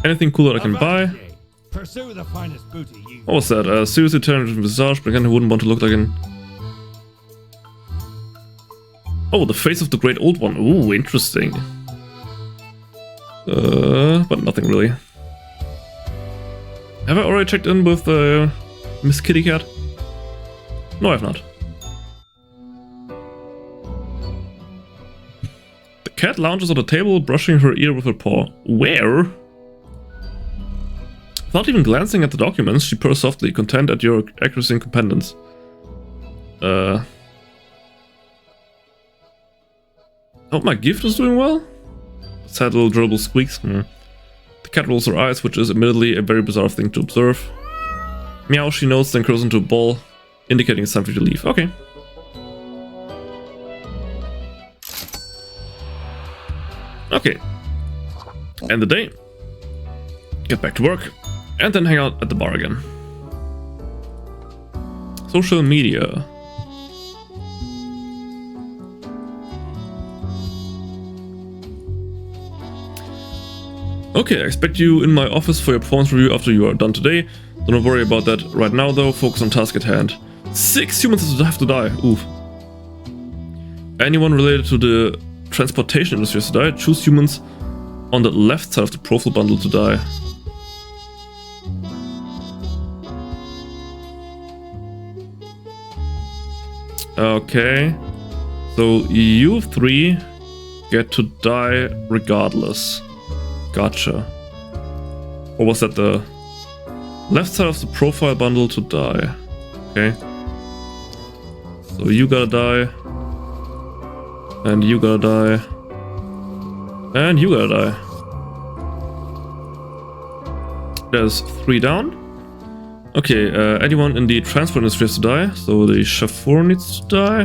Anything cool that I can buy? Pursue the finest booty you. What was that? Seriously talented visage, but again, who wouldn't want to look like an... Oh, the face of the great old one. Ooh, interesting. But nothing really. Have I already checked in with Miss Kitty Cat? No, I have not. The cat lounges on the table, brushing her ear with her paw. Where? Without even glancing at the documents, she purrs softly, content at your accuracy and competence. Hope my gift is doing well? Sad little durable squeaks. The cat rolls her eyes, which is admittedly a very bizarre thing to observe. Meow, she notes, then curls into a ball, indicating it's time for you to leave. Okay. Okay. End the day. Get back to work. And then hang out at the bar again. Social media. Okay, I expect you in my office for your performance review after you are done today. Don't worry about that right now though, focus on task at hand. 6 humans have to die, oof. Anyone related to the transportation industry has to die. Choose humans on the left side of the profile bundle to die. Okay, so you 3 get to die regardless. Gotcha. Or was that the left side of the profile bundle to die? Okay. So you gotta die. And you gotta die. And you gotta die. There's 3 down. Okay, anyone in the transport industry has to die. So the chauffeur needs to die.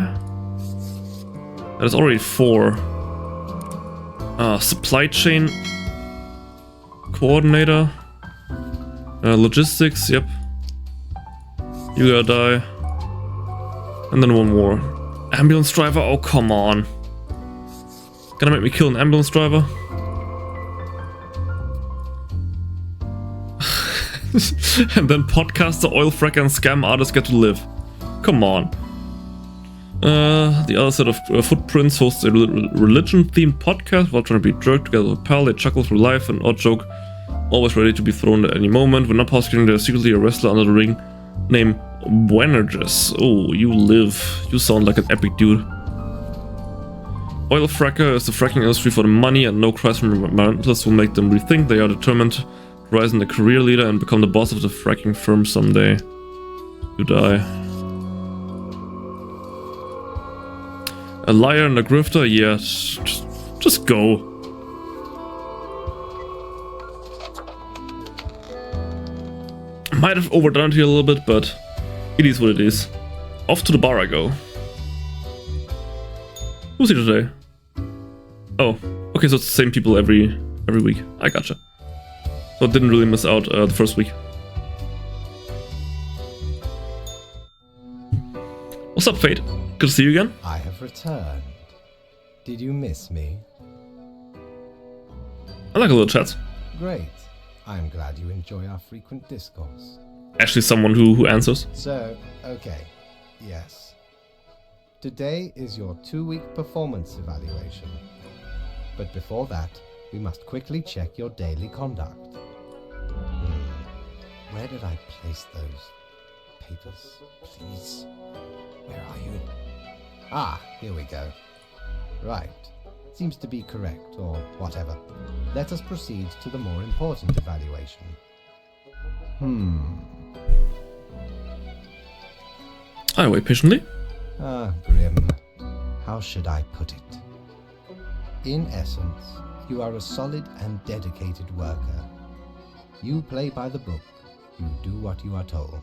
That is already 4. Supply chain coordinator. Logistics, yep. You gotta die. And then 1 more. Ambulance driver, oh come on. Gonna make me kill an ambulance driver? And then podcaster, oil fracker and scam artists get to live. Come on. The other set of footprints hosts a religion-themed podcast while trying to be jerked together with a pal. They chuckle through life, an odd joke, always ready to be thrown at any moment. When not prosecuting, there's secretly a wrestler under the ring named Buenerges. Oh, you live. You sound like an epic dude. Oil fracker is the fracking industry for the money, and no cries from environmentalists will make them rethink. They are determined to rise in a career leader and become the boss of the fracking firm someday. You die. A liar and a grifter? Yeah, just go. Might have overdone it here a little bit, but it is what it is. Off to the bar I go. Who's here today? Oh, okay, so it's the same people every week. I gotcha. So I didn't really miss out the first week. What's up, Fate? Good to see you again. I have returned. Did you miss me? I like a little chat. Great. I'm glad you enjoy our frequent discourse. Actually, someone who answers. So, okay. Yes. Today is your 2-week performance evaluation. But before that, we must quickly check your daily conduct. Where did I place those papers? Please. Where are you? Ah, here we go. Right. Seems to be correct, or whatever. Let us proceed to the more important evaluation. I wait patiently. Ah, Grim. How should I put it? In essence, you are a solid and dedicated worker. You play by the book. You do what you are told.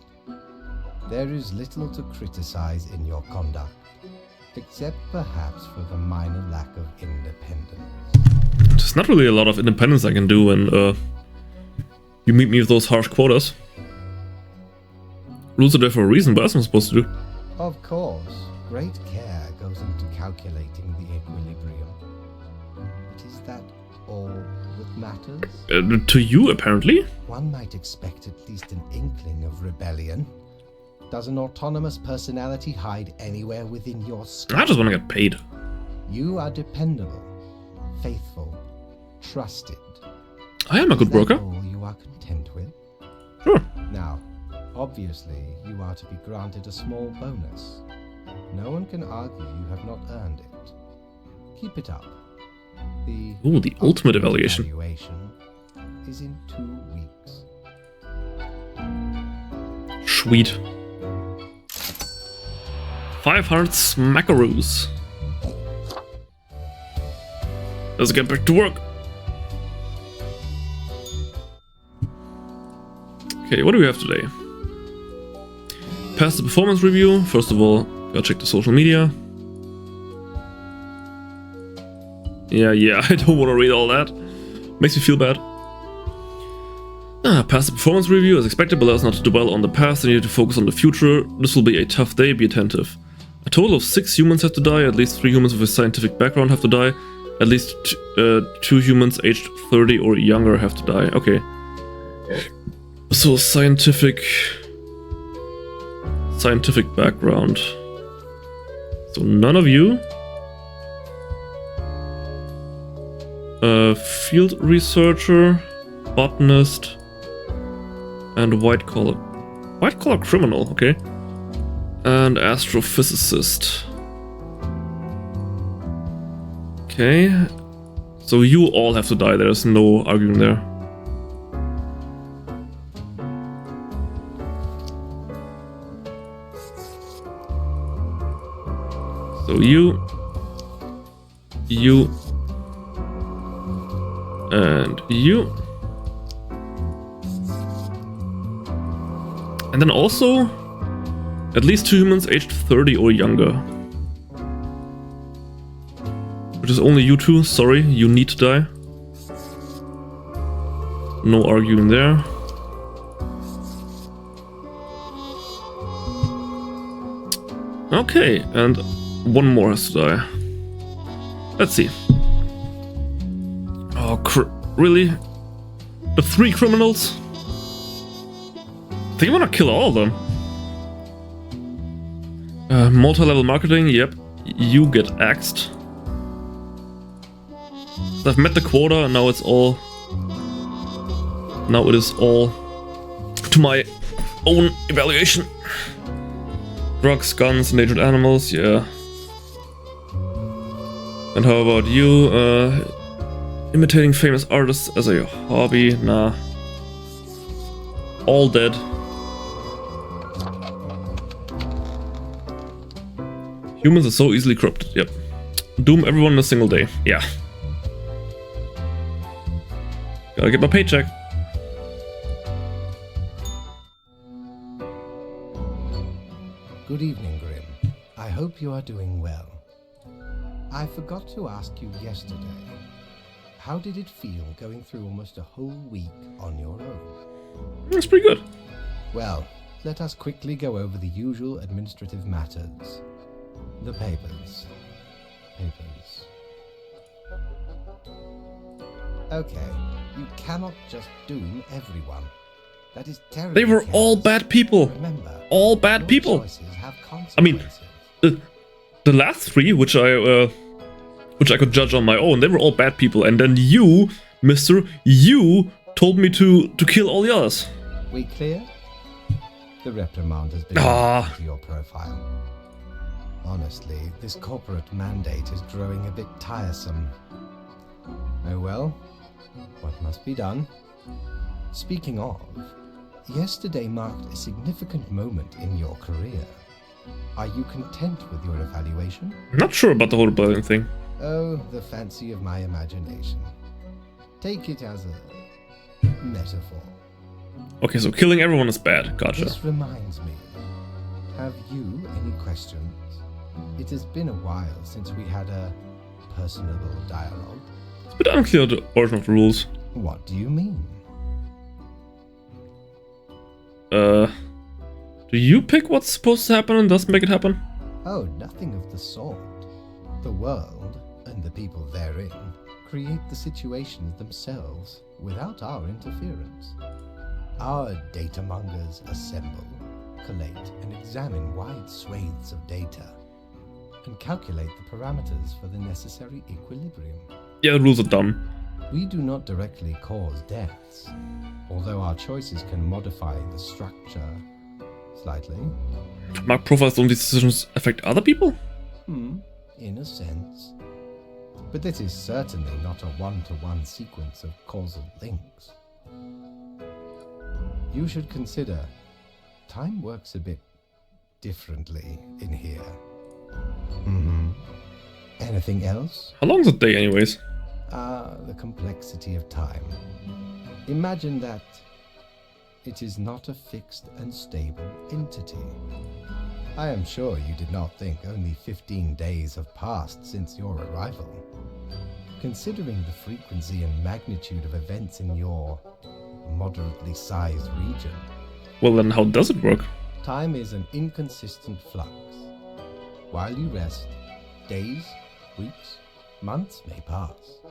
There is little to criticize in your conduct, except perhaps for the minor lack of independence. There's not really a lot of independence I can do when you meet me with those harsh quotas. Rules are there for a reason, but that's what I'm supposed to do. Of course, great care goes into calculating the equilibrium. But is that all with matters? To you, apparently. One might expect at least an inkling of rebellion. Does an autonomous personality hide anywhere within your skull? I just want to get paid. You are dependable, faithful, trusted. I am a good worker. Is that all you are content with? Sure. Now, obviously, you are to be granted a small bonus. No one can argue you have not earned it. Keep it up. The ultimate evaluation. Is in 2 weeks. Sweet. 500 smackaroos. Let's get back to work. Okay, what do we have today? Pass the performance review. First of all, gotta check the social media. Yeah, I don't want to read all that. Makes me feel bad. Pass the performance review as expected, but let us not dwell on the past and need to focus on the future. This will be a tough day, be attentive. A total of 6 humans have to die, at least 3 humans with a scientific background have to die, at least 2 humans aged 30 or younger have to die. Okay. So scientific background. So none of you. Field researcher, botanist, and white collar criminal, okay, and astrophysicist. Okay, so you all have to die. There's no arguing there. So you, and you. And then also, at least 2 humans aged 30 or younger. Which is only you 2, sorry, you need to die. No arguing there. Okay, and 1 more has to die. Let's see. Oh, really? The 3 criminals? I think I want to kill all of them. Multi-level marketing, yep. You get axed. So I've met the quota and now it's all... Now it is all to my own evaluation. Drugs, guns, endangered animals, yeah. And how about you? Imitating famous artists as a hobby? Nah. All dead. Humans are so easily corrupted, yep. Doom everyone in a single day, yeah. Gotta get my paycheck. Good evening, Grimm. I hope you are doing well. I forgot to ask you yesterday. How did it feel going through almost a whole week on your own? That's pretty good. Well, let us quickly go over the usual administrative matters. The papers. Okay, you cannot just doom everyone. That is terrible. They were all bad people. Remember, all bad people. choices have I mean, consequences. the last 3, which I could judge on my own, they were all bad people. And then you, Mister, you told me to kill all the others. We clear? The reprimand has been Ah. added to your profile. Honestly, this corporate mandate is growing a bit tiresome. Oh well, what must be done? Speaking of, yesterday marked a significant moment in your career. Are you content with your evaluation? I'm not sure about the whole rebellion thing. Oh, the fancy of my imagination. Take it as a metaphor. Okay, so killing everyone is bad. Gotcha. This reminds me. Have you any questions? It has been a while since we had a personable dialogue. It's a bit unclear the origin of the rules. What do you mean? Do you pick what's supposed to happen and thus make it happen? Oh, nothing of the sort. The world, and the people therein, create the situations themselves without our interference. Our data mongers assemble, collate, and examine wide swathes of data and calculate the parameters for the necessary equilibrium. Yeah, the rules are dumb. We do not directly cause deaths, although our choices can modify the structure slightly. Mark profiles, don't these decisions affect other people? In a sense. But this is certainly not a one-to-one sequence of causal links. You should consider, time works a bit differently in here. Anything else? How long's a day anyways? The complexity of time. Imagine that it is not a fixed and stable entity. I am sure you did not think only 15 days have passed since your arrival. Considering the frequency and magnitude of events in your moderately sized region. Well then, how does it work? Time is an inconsistent flux. While you rest, days, weeks, months may pass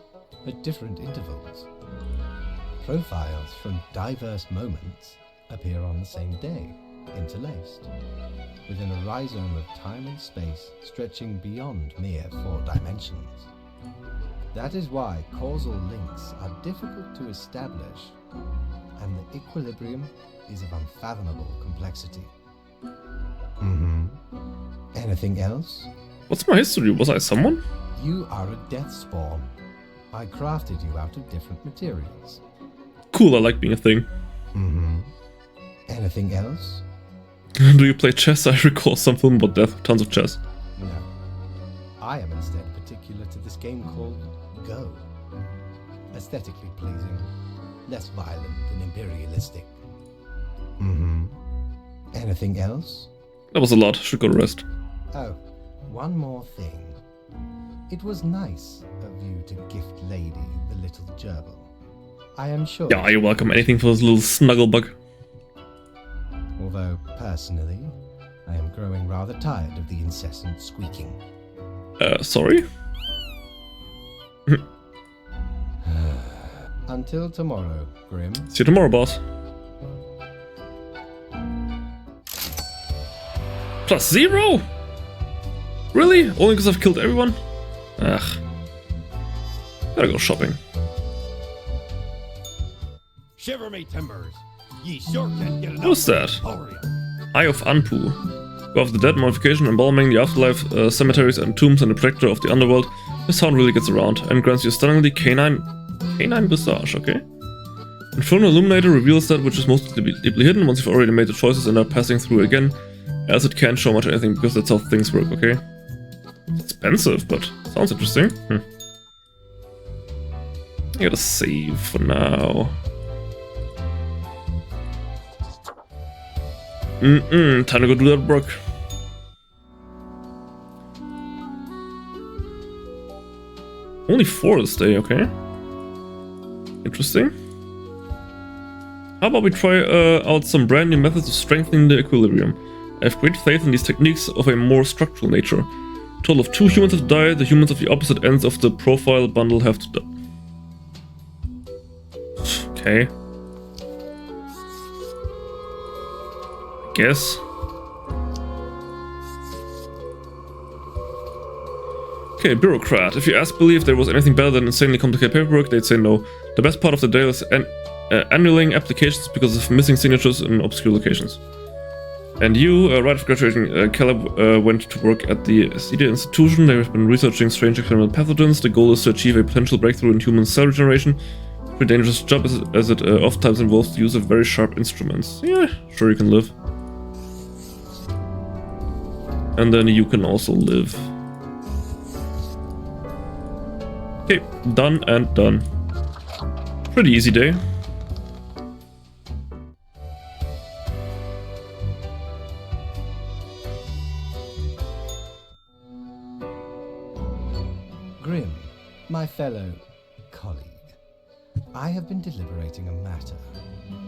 at different intervals. Profiles from diverse moments appear on the same day, interlaced, within a rhizome of time and space stretching beyond mere 4 dimensions. That is why causal links are difficult to establish, and the equilibrium is of unfathomable complexity. Anything else? What's my history? Was I someone? You are a death spawn. I crafted you out of different materials. Cool, I like being a thing. Anything else? Do you play chess? I recall some film about death, tons of chess. No. I am instead particular to this game called Go. Aesthetically pleasing, less violent and imperialistic. Anything else? That was a lot, should go to rest. Oh, one more thing. It was nice of you to gift Lady the little gerbil. I am sure... Yeah, you're welcome. Anything for this little snuggle bug. Although, personally, I am growing rather tired of the incessant squeaking. Sorry? Until tomorrow, Grim. See you tomorrow, boss. +0? Really? Only because I've killed everyone? Ugh. Gotta go shopping. Shiver me timbers. Ye sure can't get enough. What's that? Eye of Anpu. Go of the Dead modification, embalming the afterlife, cemeteries and tombs, and the protector of the underworld. This sound really gets around and grants you a stunningly canine visage, okay? Infernal Illuminator reveals that which is most deeply hidden once you've already made the choices and are passing through again, as it can't show much anything because that's how things work, okay? It's expensive, but sounds interesting. I gotta save for now. Time to go do that work. Only 4 this day, okay. Interesting. How about we try out some brand new methods of strengthening the equilibrium. I have great faith in these techniques of a more structural nature. A total of 2 humans have died, the humans of the opposite ends of the profile bundle have to die. Okay. Guess. Okay, bureaucrat. If you ask Billy if there was anything better than insanely complicated paperwork, they'd say no. The best part of the day is annuling applications because of missing signatures in obscure locations. And you, right after graduating, Caleb went to work at the Acedia Institution. They have been researching strange experimental pathogens. The goal is to achieve a potential breakthrough in human cell regeneration. Pretty dangerous job as it oftentimes involves the use of very sharp instruments. Yeah, sure you can live. And then you can also live. Okay, done and done. Pretty easy day. Grim, my fellow colleague, I have been deliberating a matter.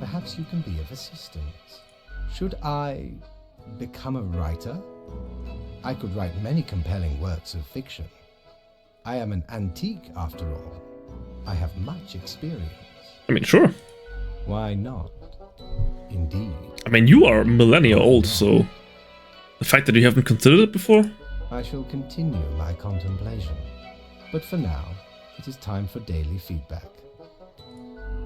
Perhaps you can be of assistance. Should I become a writer? I could write many compelling works of fiction. I am an antique, after all, I have much experience. I mean, sure. Why not? Indeed. I mean, you are millennia old, so the fact that you haven't considered it before? I shall continue my contemplation. But for now, it is time for daily feedback.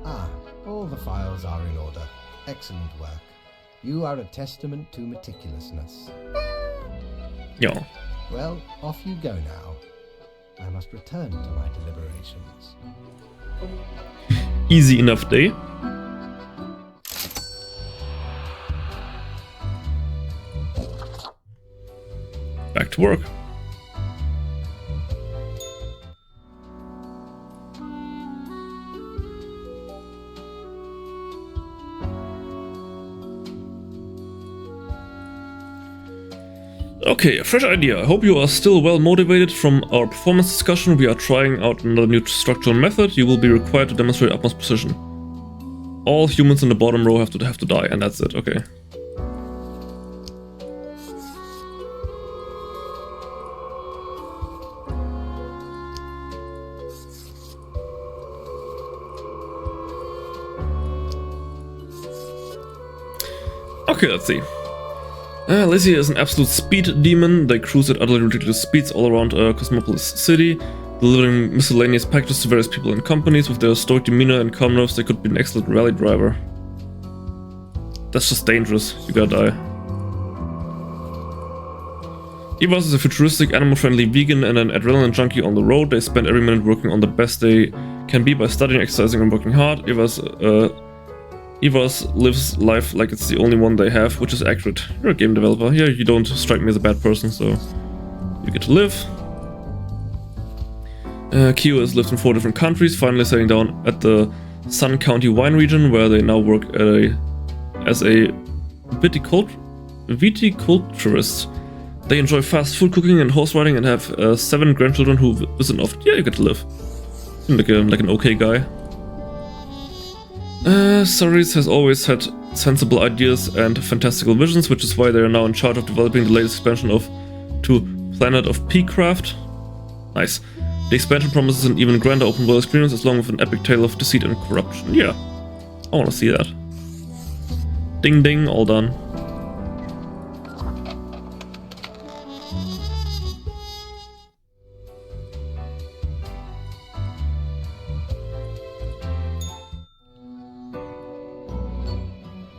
Ah, all the files are in order. Excellent work. You are a testament to meticulousness. Yeah. Well, off you go now. I must return to my deliberations. Easy enough day. Back to work. Okay, a fresh idea. I hope you are still well motivated from our performance discussion. We are trying out another new structural method. You will be required to demonstrate utmost precision. All humans in the bottom row have to die, and that's it. Okay. Okay, let's see. Lizzie is an absolute speed demon. They cruise at utterly ridiculous speeds all around Cosmopolis City, delivering miscellaneous packages to various people and companies. With their stoic demeanor and calm nerves, they could be an excellent rally driver. That's just dangerous. You gotta die. Evas is a futuristic, animal-friendly vegan and an adrenaline junkie on the road. They spend every minute working on the best they can be by studying, exercising, and working hard. Evas lives life like it's the only one they have, which is accurate. You're a game developer. Yeah, you don't strike me as a bad person, so you get to live. Kyo has lived in 4 different countries, finally settling down at the Sun County wine region, where they now work as a viticulturist. They enjoy fast food cooking and horse riding and have 7 grandchildren who visit often. Yeah, you get to live. Seem like an okay guy. Saris has always had sensible ideas and fantastical visions, which is why they are now in charge of developing the latest expansion to Planet of Peacraft. Nice. The expansion promises an even grander open world experience, along with an epic tale of deceit and corruption. Yeah, I want to see that. Ding ding, all done.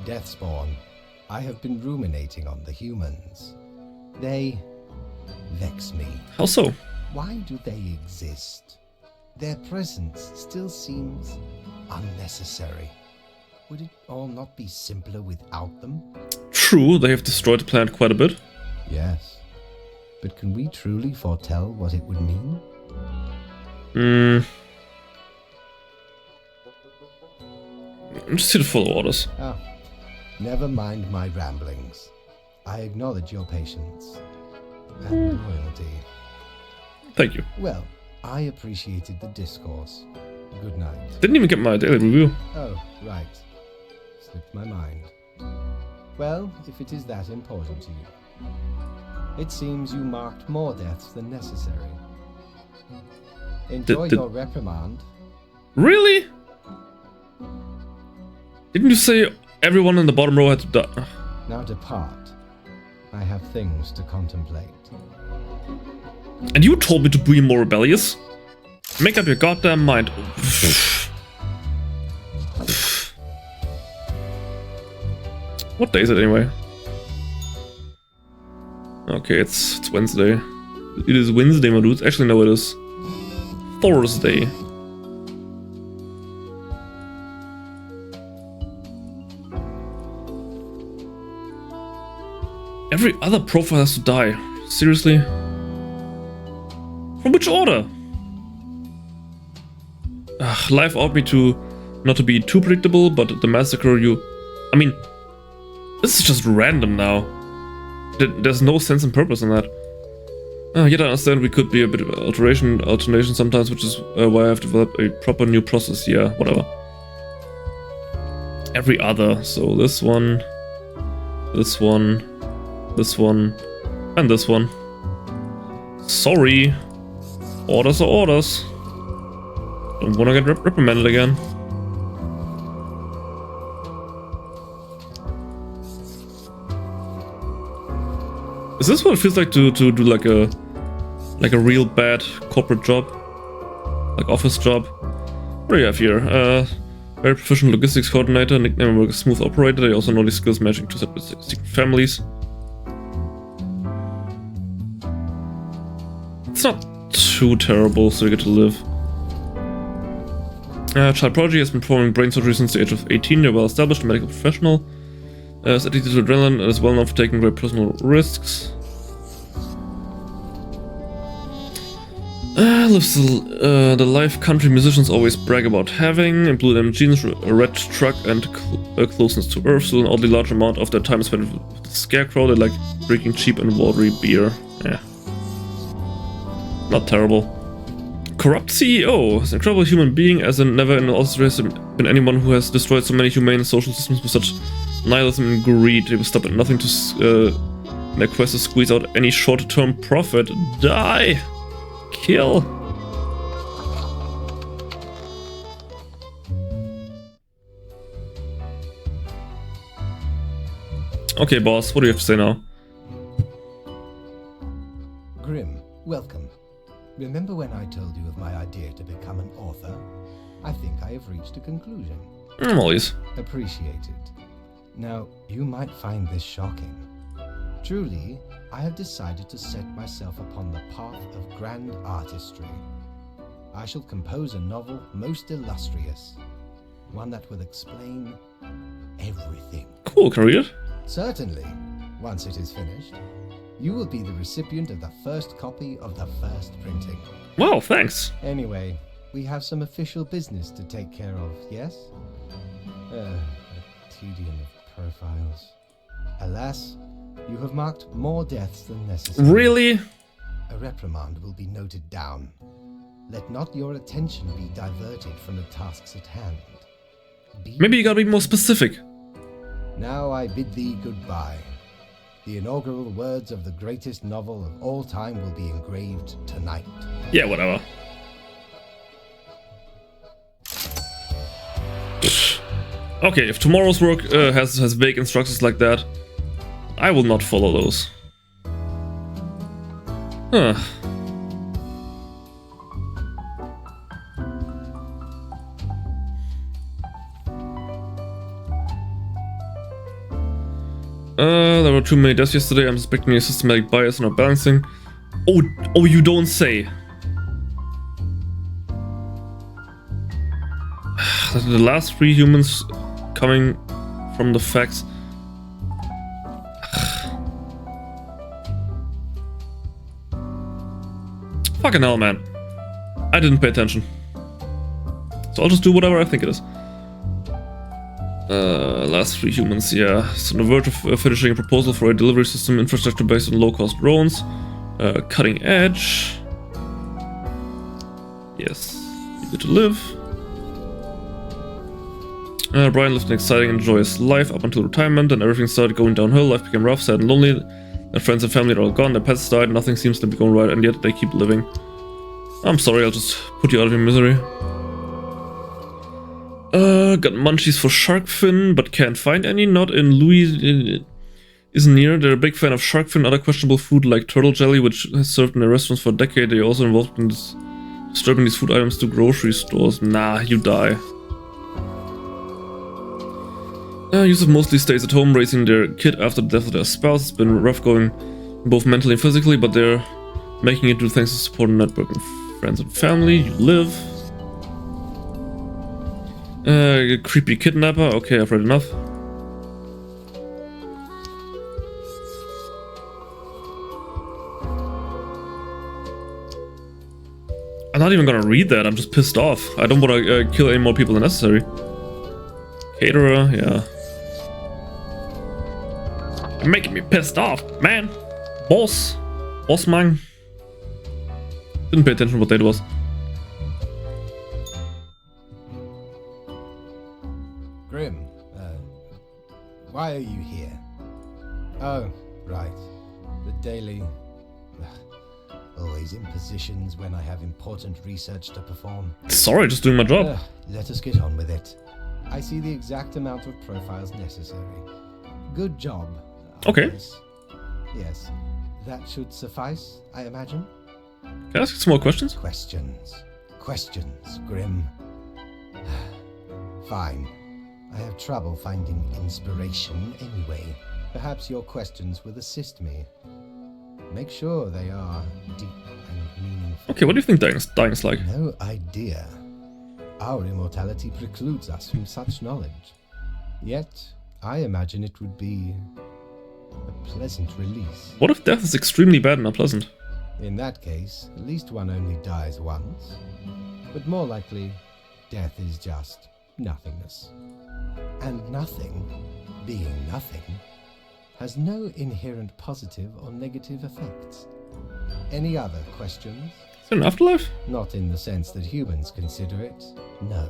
Deathspawn, I have been ruminating on the humans. They vex me. How so? Why do they exist? Their presence still seems unnecessary. Would it all not be simpler without them? True, they have destroyed the planet quite a bit. Yes. But can we truly foretell what it would mean? I'm just here to follow orders. Ah, never mind my ramblings. I acknowledge your patience and loyalty. Thank you. Well, I appreciated the discourse. Good night. Didn't even get my daily review. Oh, right. Slipped my mind. Well, if it is that important to you. It seems you marked more deaths than necessary. Enjoy your reprimand. Really? Didn't you say everyone in the bottom row had to die? Now depart. I have things to contemplate. And you told me to be more rebellious? Make up your goddamn mind. What day is it anyway? Okay, it's Wednesday. It is Wednesday, my dudes. Actually, no, it is Thursday. Every other profile has to die. Seriously? From which order? Life ought me to not to be too predictable, but the massacre I mean, this is just random now. There's no sense and purpose in that. Yet I understand we could be a bit of alternation sometimes, which is why I have developed a proper new process. Yeah, whatever. Every other. So this one, this one, this one, and this one. Sorry. Orders are orders. Don't wanna get reprimanded again. Is this what it feels like to do like a real bad corporate job? Like office job? What do you have here? Very proficient logistics coordinator, nickname work smooth operator. They also know these skills matching to separate secret families. It's not too terrible, so you get to live. Child prodigy has been performing brain surgery since the age of 18. They're well established, medical professional. Is addicted to adrenaline and is well known for taking very personal risks. Lives the life country musicians always brag about having. In blue denim jeans, a red truck, and closeness to earth. So an oddly large amount of their time is spent with the scarecrow. They like drinking cheap and watery beer. Yeah. Not terrible. Corrupt CEO. Is an incredible human being, as in never in all history has been anyone who has destroyed so many humane social systems with such nihilism and greed. They will stop at nothing to in their quest to squeeze out any short-term profit. Die! Kill! Okay, boss, what do you have to say now? Grim, welcome. Remember when I told you of my idea to become an author? I think I have reached a conclusion. Always. Appreciate it. Now, you might find this shocking. Truly, I have decided to set myself upon the path of grand artistry. I shall compose a novel most illustrious. One that will explain everything. Cool, can I read it? Certainly. Once it is finished, you will be the recipient of the first copy of the first printing. Wow, thanks. Anyway, we have some official business to take care of, yes? A tedium of profiles. Alas, you have marked more deaths than necessary. Really? A reprimand will be noted down. Let not your attention be diverted from the tasks at hand. Maybe you gotta be more specific. Now I bid thee goodbye. The inaugural words of the greatest novel of all time will be engraved tonight. Yeah, whatever. Okay, if tomorrow's work has vague instructions like that, I will not follow those. Huh. There were too many deaths yesterday. I'm suspecting a systematic bias and not balancing. Oh, you don't say. The last 3 humans coming from the facts. Fucking hell, man. I didn't pay attention. So I'll just do whatever I think it is. Last 3 humans, yeah. So on the verge of finishing a proposal for a delivery system infrastructure based on low-cost drones. Cutting edge. Yes. Eager to live. Brian lived an exciting and joyous life up until retirement, and everything started going downhill. Life became rough, sad and lonely. Their friends and family are all gone, their pets died, nothing seems to be going right, and yet they keep living. I'm sorry, I'll just put you out of your misery. Got munchies for shark fin, but can't find any. Not in Louis isn't near. They're a big fan of shark fin, other questionable food like turtle jelly, which has served in their restaurants for a decade. They're also involved in distributing these food items to grocery stores. Nah, you die. Yusuf mostly stays at home raising their kid after the death of their spouse. It's been rough going both mentally and physically, but they're making it do thanks to support and network and friends and family. You live. Creepy kidnapper. Okay, I've read enough. I'm not even gonna read that, I'm just pissed off. I don't want to kill any more people than necessary. Caterer, yeah. You're making me pissed off, man. Boss. Boss man. Didn't pay attention to what date it was. Grim, why are you here? Oh, right. The daily... Always in positions when I have important research to perform. Sorry, just doing my job. Let us get on with it. I see the exact amount of profiles necessary. Good job. Okay. Yes. That should suffice, I imagine. Can I ask you some more questions? Questions, Grim. Fine. I have trouble finding inspiration anyway. Perhaps your questions will assist me. Make sure they are deep and meaningful. Okay, what do you think dying's like? No idea. Our immortality precludes us from such knowledge. Yet, I imagine it would be a pleasant release. What if death is extremely bad and unpleasant? In that case, at least one only dies once. But more likely, death is just nothingness. And nothing, being nothing, has no inherent positive or negative effects. Any other questions? Is there an afterlife? Not in the sense that humans consider it, no.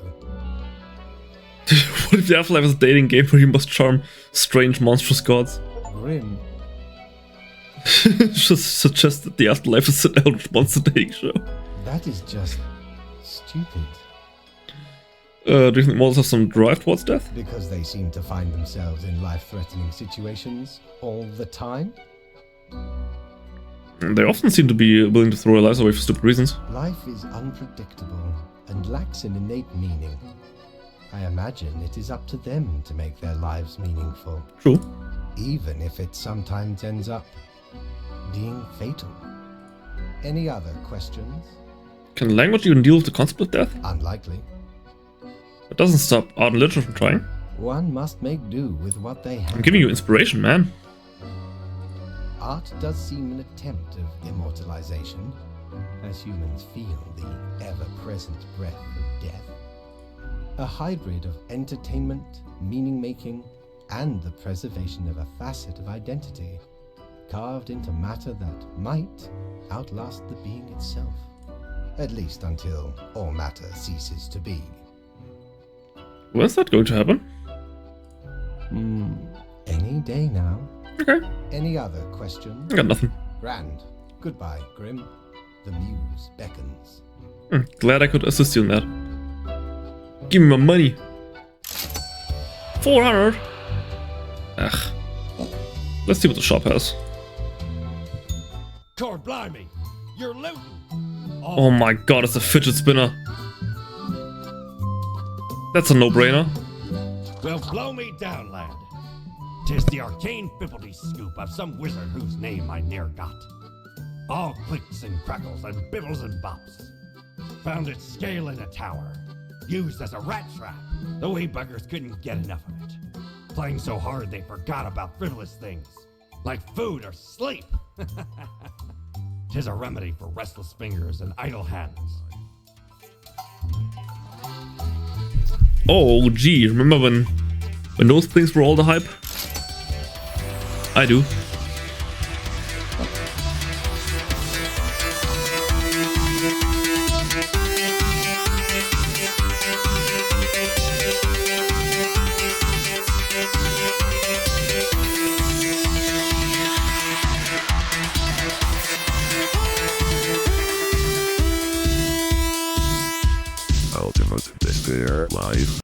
What if the afterlife is a dating game where you must charm strange, monstrous gods? Grim, Just suggest that the afterlife is an Eldritch Monster dating show. that is just stupid. Do you think mortals have some drive towards death? Because they seem to find themselves in life-threatening situations all the time? They often seem to be willing to throw their lives away for stupid reasons. Life is unpredictable and lacks an innate meaning. I imagine it is up to them to make their lives meaningful, True. even if it sometimes ends up being fatal. Any other questions? Can language even deal with the concept of death? Unlikely. It doesn't stop art and literature from trying. One must make do with what they have. I'm giving you inspiration, man. Art does seem an attempt of immortalization, as humans feel the ever-present breath of death. A hybrid of entertainment, meaning-making, and the preservation of a facet of identity, carved into matter that might outlast the being itself. At least until all matter ceases to be. When's that going to happen? Any day now. Okay, Any other questions? I got nothing. Grand. Goodbye, Grim. The muse beckons. Glad I could assist you in that. Give me my money. 400. Ugh. Let's see what the shop has. Cord blimey, you're looting. Oh my god, it's a fidget spinner. That's a no-brainer. Well, blow me down, lad. 'Tis the arcane fibbledy scoop of some wizard whose name I ne'er got. All clicks and crackles and bibbles and bops. Found its scale in a tower. Used as a rat trap. The wee buggers couldn't get enough of it. Playing so hard they forgot about frivolous things. Like food or sleep. 'Tis a remedy for restless fingers and idle hands. Oh, gee, remember when those things were all the hype? I do. Ultimate Despair Live.